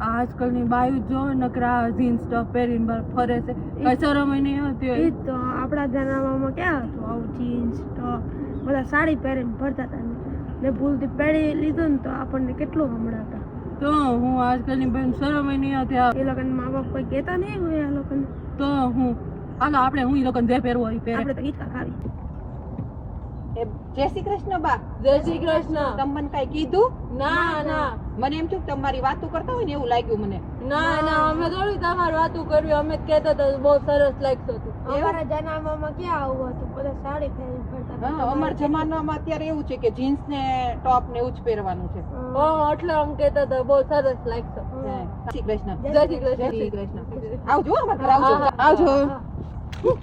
આજકાલની બાયુ જો નકરા જીન્સ ટોપ પહેરીને ફરે છે, કઈ શરમ નહીં હોતી હોય. ઈ તો આપણા જમાનામાં ક્યાં હતું આવું જીન્સ ટોપ, બધા સાડી પહેરીને ફરતા હતા ને ભૂલથી પહેરી લીધું ને તો આપણને કેટલું હમણાં તો હું આજકાલની બેન શરમ નહીં હોતી. એ લોકોને મા બાપ કોઈ કહેતા નહીં હોય આ લોકોને. તો હું આપણે હું ઈ લોકોને જે પહેરવું હોય પહેરે. આપણે તો ઈચ્છા ખાવી. જય શ્રી કૃષ્ણ બા. જય શ્રી કૃષ્ણ. તમે મને કઈ કીધું? ના મને એમ થયું કે તમારી વાતો કરતા હોય ને એવું લાગ્યું મને. ના અમે થોડી તમારી વાતું કરવી, અમે જ કહેતા હતા બહુ સરસ લાગતું હતું. અમારા જમાનામાં ક્યાં આવું હતું, બધા સાડી પહેરીને ફરતા હતા. હા, અમારા જમાનામાં અત્યારે એવું છે કે જીન્સ ને ટોપ ને એવું જ પહેરવાનું છે. એટલે આમ કહેતા હતા બહુ સરસ લાગતો. જય શ્રી કૃષ્ણ. જય શ્રી કૃષ્ણ. જય શ્રી કૃષ્ણ. આવજો અમારા ઘરે આવજો. આવજો.